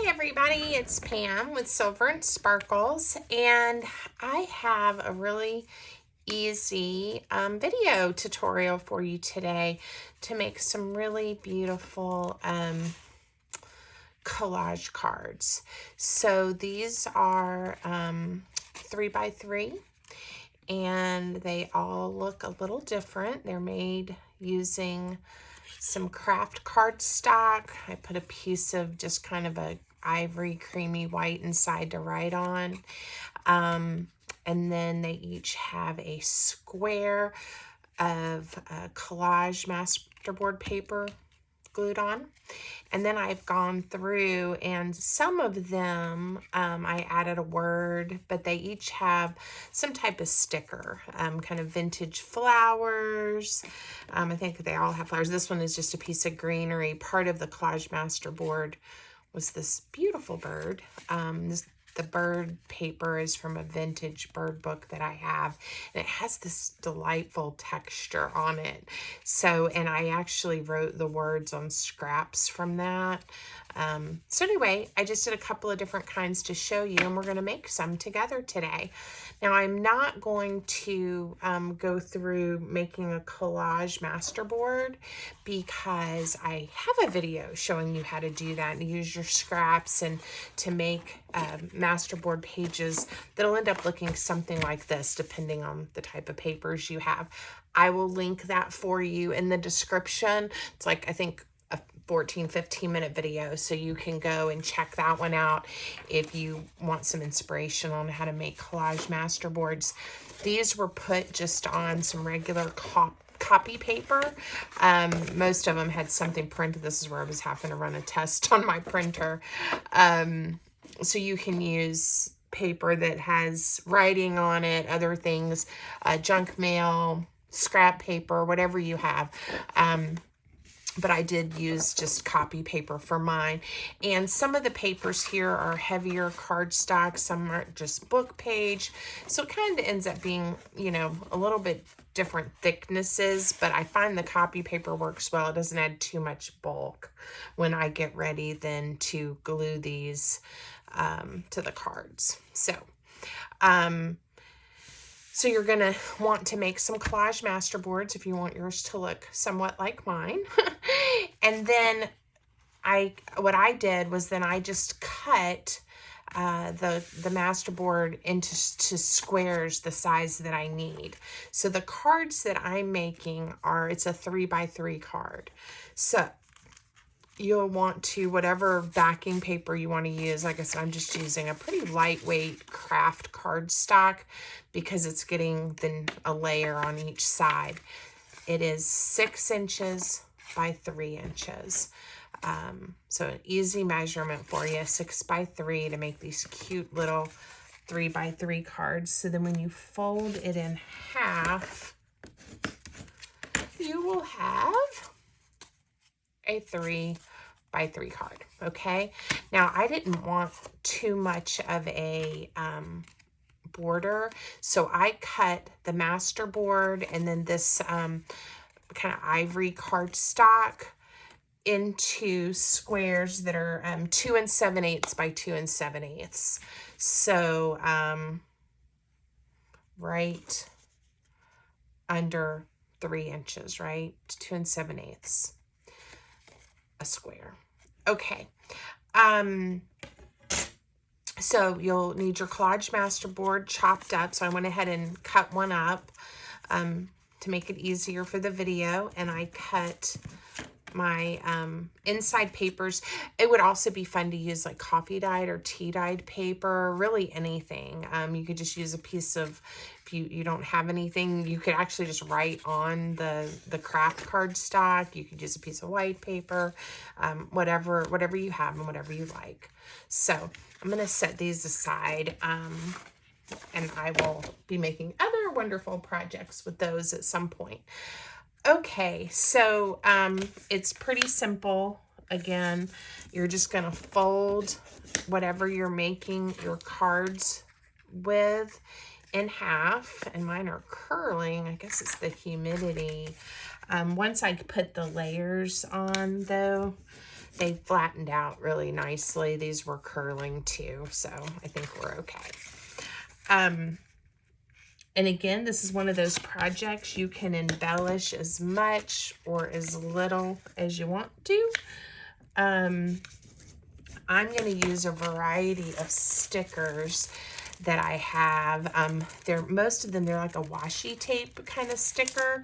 Everybody, it's Pam with Silver and Sparkles, and I have a really easy video tutorial for you today to make some really beautiful collage cards. So these are 3x3, and they all look a little different. They're made using some craft cardstock. I put a piece of just kind of a ivory creamy white inside to write on. And then they each have a square of collage masterboard paper glued on. And then I've gone through, and some of them I added a word, but they each have some type of sticker, kind of vintage flowers. I think they all have flowers. This one is just a piece of greenery. Part of the collage masterboard was this beautiful bird. The bird paper is from a vintage bird book that I have, and it has this delightful texture on it. So, and I actually wrote the words on scraps from that. So anyway, I just did a couple of different kinds to show you, and we're going to make some together today. Now, I'm not going to go through making a collage masterboard because I have a video showing you how to do that and use your scraps and to make masterboard pages that'll end up looking something like this depending on the type of papers you have. I will link that for you in the description. It's like, I think, a 15 minute video, so you can go and check that one out if you want some inspiration on how to make collage masterboards. These were put just on some regular copy paper. Most of them had something printed. This is where I was having to run a test on my printer. So you can use paper that has writing on it, other things, junk mail, scrap paper, whatever you have. But I did use just copy paper for mine. And some of the papers here are heavier cardstock, some are just book page. So it kind of ends up being, you know, a little bit different thicknesses, but I find the copy paper works well. It doesn't add too much bulk when I get ready then to glue these to the cards. So you're going to want to make some collage masterboards if you want yours to look somewhat like mine. And then what I did was then I just cut the masterboard into squares the size that I need. So the cards that I'm making it's a 3x3 card. So you'll want to, whatever backing paper you want to use, like I said, I'm just using a pretty lightweight craft cardstock because it's getting then a layer on each side. It is 6 inches by 3 inches. So an easy measurement for you, 6 by 3 to make these cute little 3x3 cards. So then when you fold it in half, you will have a 3x3 card. Okay, now I didn't want too much of a border, so I cut the masterboard and then this kind of ivory cardstock into squares that are 2 7/8 by 2 7/8. So right under 3 inches, right? 2 7/8. A square. Okay. So you'll need your collage masterboard chopped up. So I went ahead and cut one up to make it easier for the video. And I cut my inside papers. It would also be fun to use like coffee dyed or tea dyed paper, really anything. You could just use a piece of, if you don't have anything, you could actually just write on the craft cardstock. You could use a piece of white paper, whatever you have and whatever you like. So I'm going to set these aside, and I will be making other wonderful projects with those at some point. Okay, so it's pretty simple. Again, you're just going to fold whatever you're making your cards with in half, and mine are curling. I guess it's the humidity. Once I put the layers on, though, they flattened out really nicely. These were curling too, so I think we're okay. And again, this is one of those projects you can embellish as much or as little as you want to. I'm going to use a variety of stickers that I have. Most of them, they're like a washi tape kind of sticker.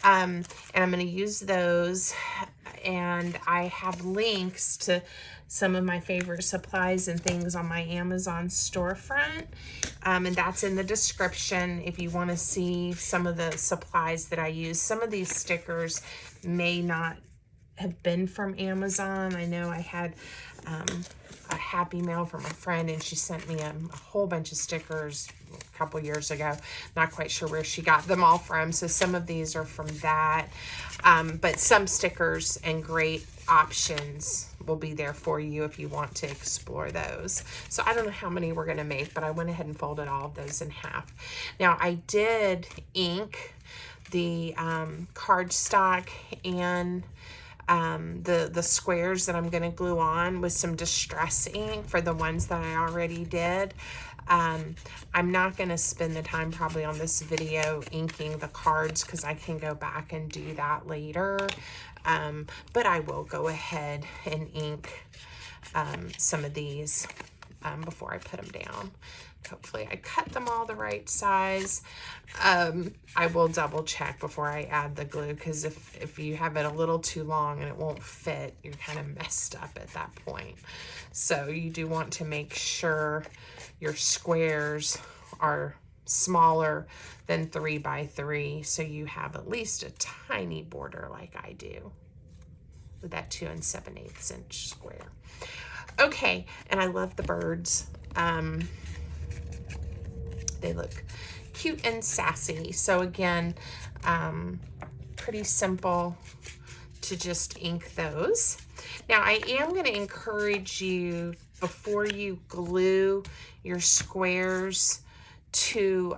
And I'm going to use those. And I have links to some of my favorite supplies and things on my Amazon storefront. And that's in the description if you want to see some of the supplies that I use. Some of these stickers may not have been from Amazon. I know I had a Happy Mail from a friend, and she sent me a whole bunch of stickers a couple years ago. Not quite sure where she got them all from, so some of these are from that. But some stickers and great options will be there for you if you want to explore those. So I don't know how many we're going to make, but I went ahead and folded all of those in half. Now I did ink the cardstock and the squares that I'm going to glue on with some distress ink for the ones that I already did. I'm not going to spend the time probably on this video inking the cards because I can go back and do that later. But I will go ahead and ink some of these before I put them down. Hopefully I cut them all the right size. I will double check before I add the glue, because if you have it a little too long and it won't fit, you're kind of messed up at that point. So you do want to make sure your squares are smaller than 3 by 3, so you have at least a tiny border like I do with that 2 7/8 inch square. Okay, and I love the birds. They look cute and sassy. So again, pretty simple to just ink those. Now I am going to encourage you, before you glue your squares to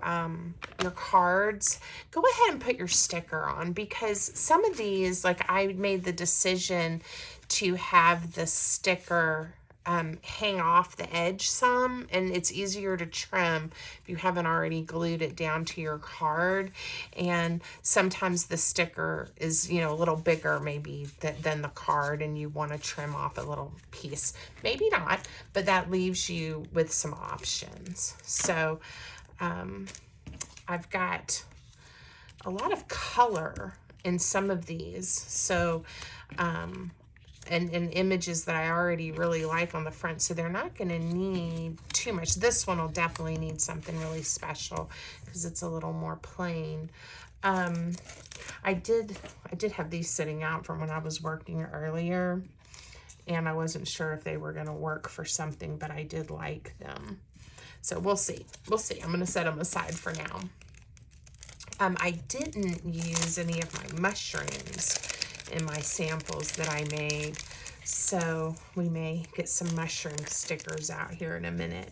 your cards, go ahead and put your sticker on, because some of these, like I made the decision to have the sticker hang off the edge some, and it's easier to trim if you haven't already glued it down to your card. And sometimes the sticker is, you know, a little bigger maybe than the card, and you want to trim off a little piece. Maybe not, but that leaves you with some options. So I've got a lot of color in some of these. So and images that I already really like on the front, so they're not going to need too much. This one will definitely need something really special because it's a little more plain. I did have these sitting out from when I was working earlier, and I wasn't sure if they were going to work for something, but I did like them. So we'll see. We'll see. I'm going to set them aside for now. I didn't use any of my mushrooms in my samples that I made, so we may get some mushroom stickers out here in a minute.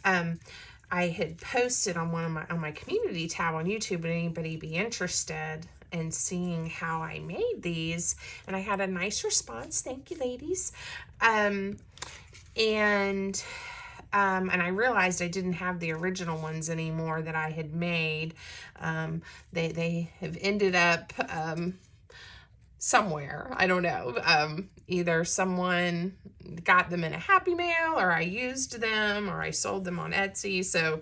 I had posted on on my community tab on YouTube, would anybody be interested in seeing how I made these? And I had a nice response. Thank you, ladies. And I realized I didn't have the original ones anymore that I had made. They have ended up somewhere. I don't know. Either someone got them in a Happy Mail, or I used them, or I sold them on Etsy. So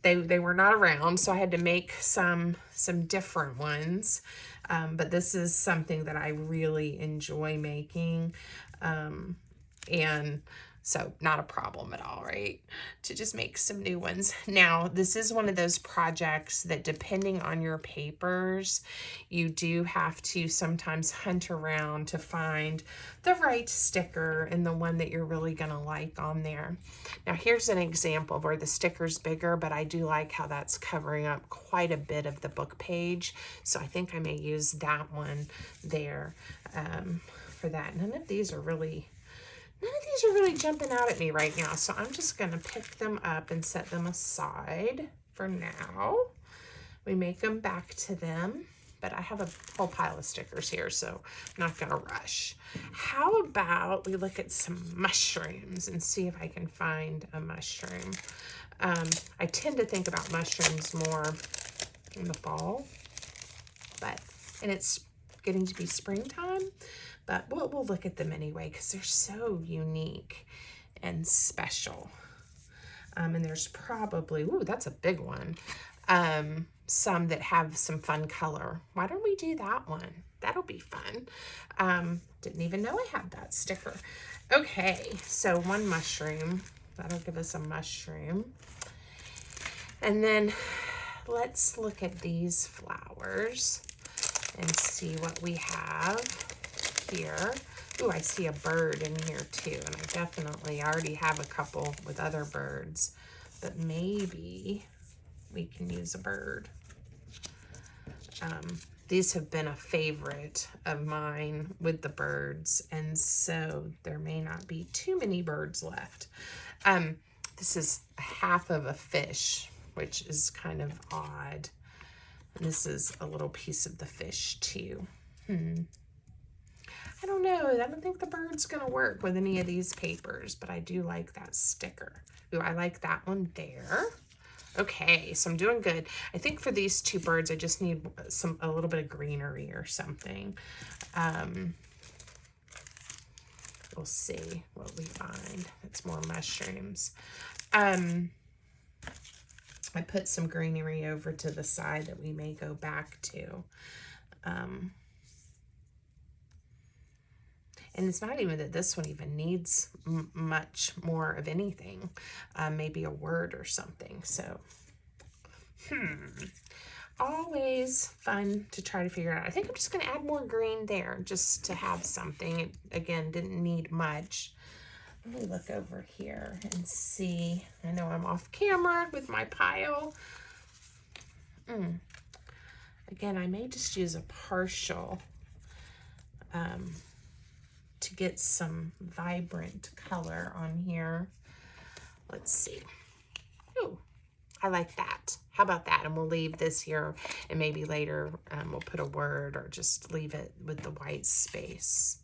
they were not around, so I had to make some different ones. But this is something that I really enjoy making. And so not a problem at all, right? To just make some new ones. Now, this is one of those projects that, depending on your papers, you do have to sometimes hunt around to find the right sticker and the one that you're really gonna like on there. Now, here's an example where the sticker's bigger, but I do like how that's covering up quite a bit of the book page. So I think I may use that one there for that. None of these are really jumping out at me right now, so I'm just going to pick them up and set them aside for now. We may come back to them, but I have a whole pile of stickers here, so I'm not gonna rush. How about we look at some mushrooms and see if I can find a mushroom. I tend to think about mushrooms more in the fall, and it's getting to be springtime, but we'll look at them anyway because they're so unique and special. And there's probably, ooh, that's a big one, some that have some fun color. Why don't we do that one? That'll be fun. Didn't even know I had that sticker. Okay, so one mushroom. That'll give us a mushroom. And then let's look at these flowers and see what we have here. Ooh, I see a bird in here too, and I already have a couple with other birds, but maybe we can use a bird. These have been a favorite of mine with the birds, and so there may not be too many birds left. This is half of a fish, which is kind of odd. And this is a little piece of the fish too. I don't know. I don't think the bird's going to work with any of these papers, but I do like that sticker. Ooh, I like that one there. Okay, so I'm doing good. I think for these two birds, I just need a little bit of greenery or something. We'll see what we find. It's more mushrooms. I put some greenery over to the side that we may go back to. And it's not even that this one even needs much more of anything. Maybe a word or something. So, always fun to try to figure out. I think I'm just going to add more green there just to have something. It, again, didn't need much. Let me look over here and see. I know I'm off camera with my pile. Again, I may just use a partial to get some vibrant color on here. Let's see. Ooh, I like that. How about that? And we'll leave this here, and maybe later we'll put a word or just leave it with the white space.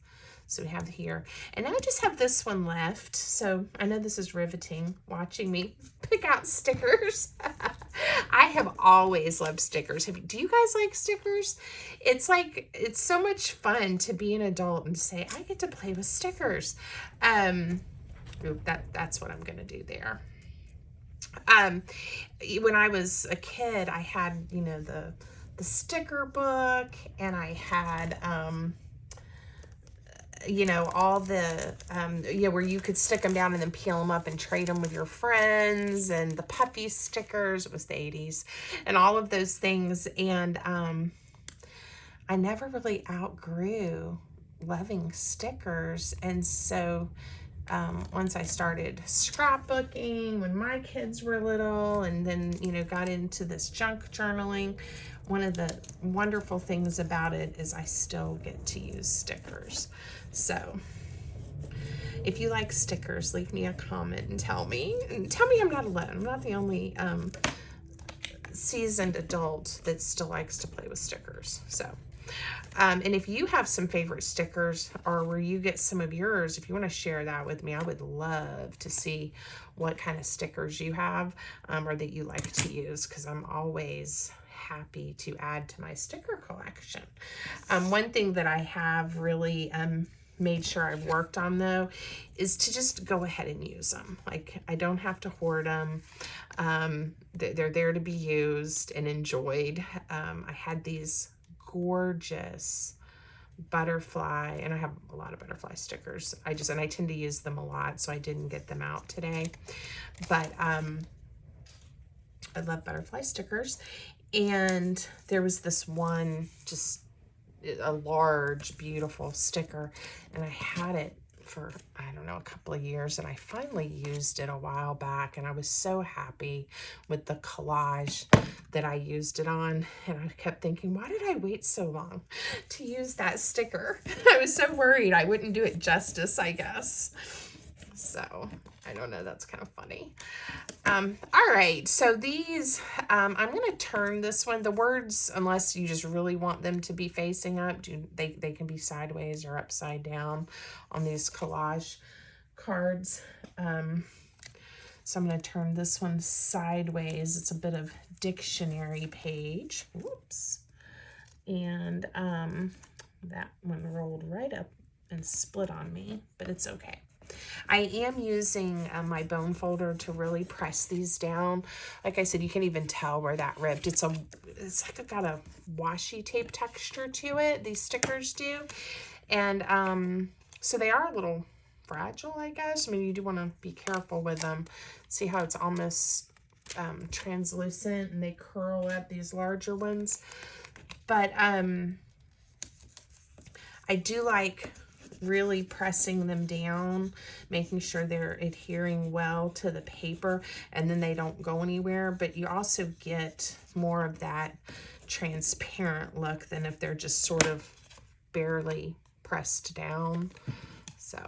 So we have here, and now I just have this one left. So I know this is riveting, watching me pick out stickers. I have always loved stickers. Do you guys like stickers? It's like, it's so much fun to be an adult and say, I get to play with stickers. That's what I'm gonna do there. When I was a kid, I had, you know, the sticker book, and I had, you know, all the, where you could stick them down and then peel them up and trade them with your friends, and the puppy stickers. It was the 80s, and all of those things. And I never really outgrew loving stickers. And so once I started scrapbooking when my kids were little, and then, you know, got into this junk journaling, one of the wonderful things about it is I still get to use stickers. So if you like stickers, leave me a comment and tell me I'm not alone. I'm not the only seasoned adult that still likes to play with stickers. So and if you have some favorite stickers, or where you get some of yours, if you want to share that with me, I would love to see what kind of stickers you have, or that you like to use, because I'm always happy to add to my sticker collection. One thing that I have really made sure I've worked on, though, is to just go ahead and use them. Like, I don't have to hoard them. They're there to be used and enjoyed. I had these gorgeous butterfly, and I have a lot of butterfly stickers. And I tend to use them a lot, so I didn't get them out today. But I love butterfly stickers. And there was this one, just a large, beautiful sticker, and I had it for, I don't know, a couple of years, and I finally used it a while back, and I was so happy with the collage that I used it on. And I kept thinking, why did I wait so long to use that sticker? I was so worried I wouldn't do it justice, I guess. So I don't know, that's kind of funny. All right, so these, I'm going to turn this one. The words, unless you just really want them to be facing up, they can be sideways or upside down on these collage cards. So I'm going to turn this one sideways. It's a bit of dictionary page. Whoops. And that one rolled right up and split on me, but it's okay. I am using my bone folder to really press these down. Like I said, you can even tell where that ripped. It's like got a washi tape texture to it. These stickers do. And so they are a little fragile, I guess. I mean, you do want to be careful with them. See how it's almost translucent and they curl up, these larger ones. But I do like really pressing them down, making sure they're adhering well to the paper, and then they don't go anywhere. But you also get more of that transparent look than if they're just sort of barely pressed down. So,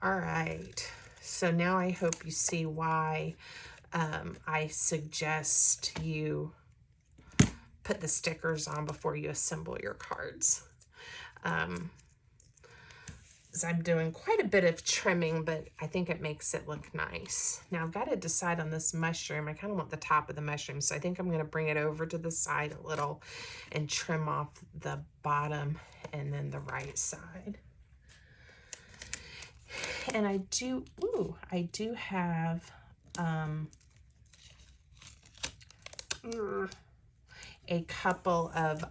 all right. So now I hope you see why I suggest you put the stickers on before you assemble your cards. I'm doing quite a bit of trimming, but I think it makes it look nice. Now I've got to decide on this mushroom. I kind of want the top of the mushroom, so I think I'm going to bring it over to the side a little and trim off the bottom and then the right side. And I do have a couple of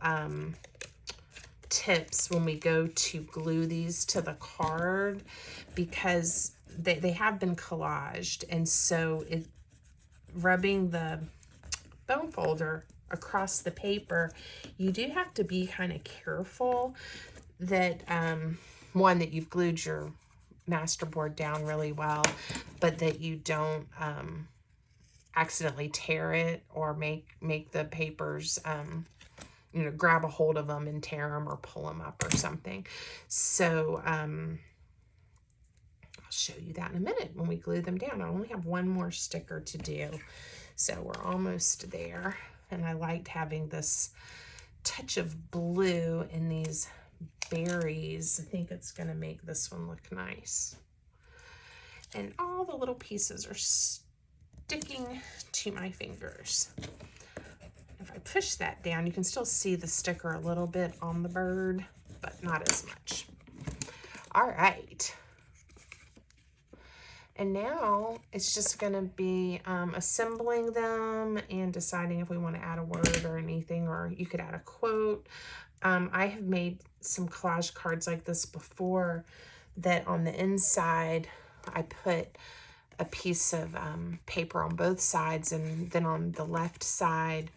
tips when we go to glue these to the card, because they have been collaged, and so rubbing the bone folder across the paper, you do have to be kind of careful that one, that you've glued your masterboard down really well, but that you don't accidentally tear it or make the papers you know, grab a hold of them and tear them or pull them up or something. So I'll show you that in a minute when we glue them down. I only have one more sticker to do, so we're almost there. And I liked having this touch of blue in these berries. I think it's going to make this one look nice. And all the little pieces are sticking to my fingers. If I push that down, you can still see the sticker a little bit on the bird, but not as much. All right. And now it's just going to be assembling them and deciding if we want to add a word or anything, or you could add a quote. I have made some collage cards like this before, that on the inside I put a piece of paper on both sides, and then on the left side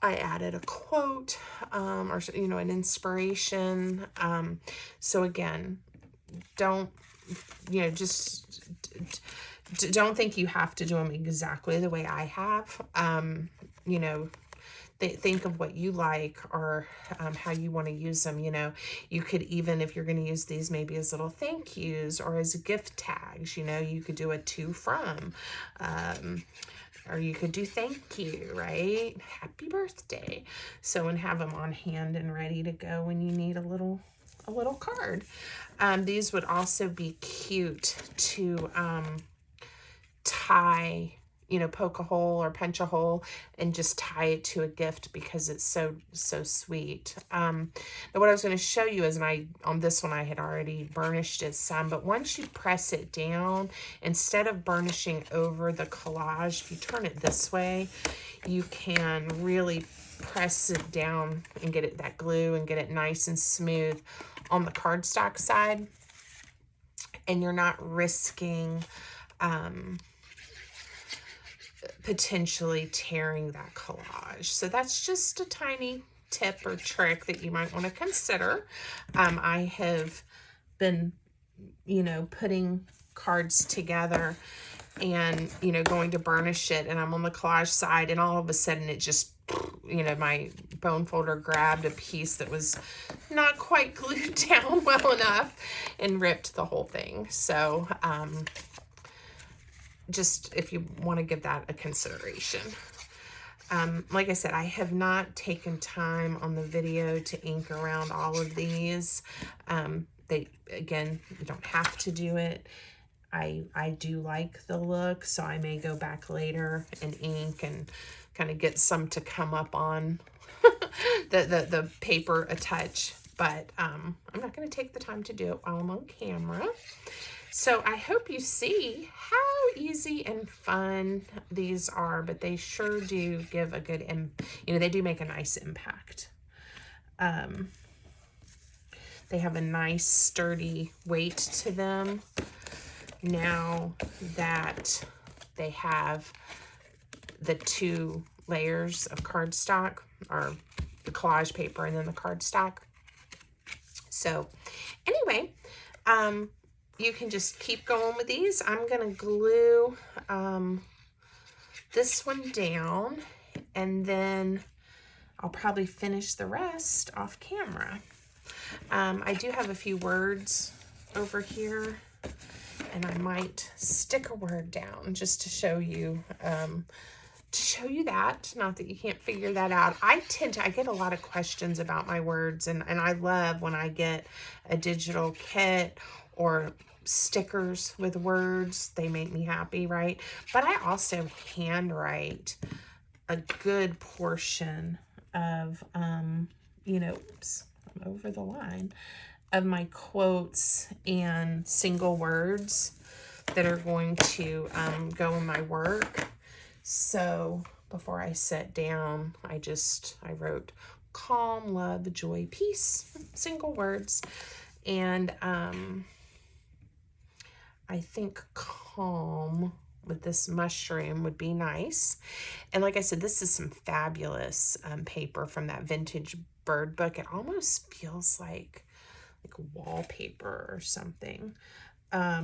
I added a quote or, you know, an inspiration. So again, don't, you know, just don't think you have to do them exactly the way I have. You know, think of what you like, or how you want to use them. You know, you could even, if you're going to use these maybe as little thank yous or as gift tags, you know, you could do a to from, or you could do thank you, right? Happy birthday. So, and have them on hand and ready to go when you need a little card. These would also be cute to tie, you know, poke a hole or punch a hole and just tie it to a gift, because it's so sweet. Now what I was going to show you is, and on this one I had already burnished it some, but once you press it down, instead of burnishing over the collage, if you turn it this way, you can really press it down and get it that glue and get it nice and smooth on the cardstock side, and you're not risking potentially tearing that collage. So that's just a tiny tip or trick that you might want to consider. I have been, you know, putting cards together and, you know, going to burnish it, and I'm on the collage side, and all of a sudden it just you know, my bone folder grabbed a piece that was not quite glued down well enough and ripped the whole thing. So just if you want to give that a consideration. Like I said, I have not taken time on the video to ink around all of these. Again, you don't have to do it. I do like the look, so I may go back later and ink and kind of get some to come up on the paper a touch. But I'm not going to take the time to do it while I'm on camera. So I hope you see how easy and fun these are, but they sure do give a good, you know, they do make a nice impact. They have a nice sturdy weight to them. Now that they have the 2 layers of cardstock, or the collage paper and then the cardstock. So anyway, you can just keep going with these. I'm going to glue this one down, and then I'll probably finish the rest off camera. I do have a few words over here, and I might stick a word down just to show you that. Not that you can't figure that out. I get a lot of questions about my words, and I love when I get a digital kit or stickers with words. They make me happy, right? But I also handwrite a good portion of, you know, oops, I'm over the line, of my quotes and single words that are going to go in my work. So before I sat down, I wrote calm, love, joy, peace, single words. And I think calm with this mushroom would be nice. And like I said, this is some fabulous paper from that vintage bird book. It almost feels like wallpaper or something. I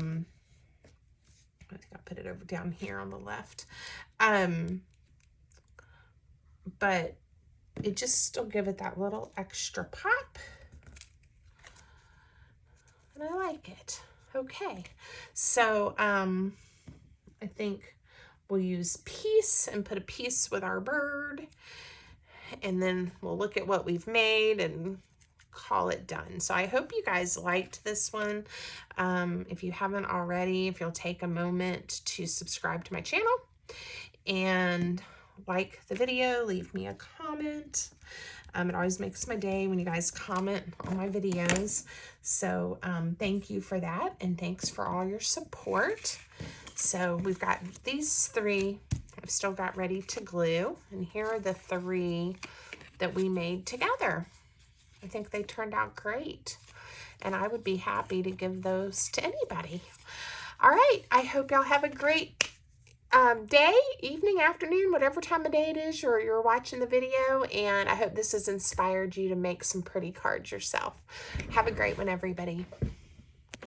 think I'll put it over down here on the left. But it just still give it that little extra pop. And I like it. Okay, so I think we'll use peace and put a piece with our bird, and then we'll look at what we've made and call it done. So I hope you guys liked this one. If you haven't already, if you'll take a moment to subscribe to my channel and like the video, leave me a comment. It always makes my day when you guys comment on my videos. So thank you for that, and thanks for all your support. So we've got these 3 I've still got ready to glue, and here are the 3 that we made together. I think they turned out great, and I would be happy to give those to anybody. All right, I hope y'all have a great day, evening, afternoon, whatever time of day it is you're watching the video, and I hope this has inspired you to make some pretty cards yourself. Have a great one, everybody.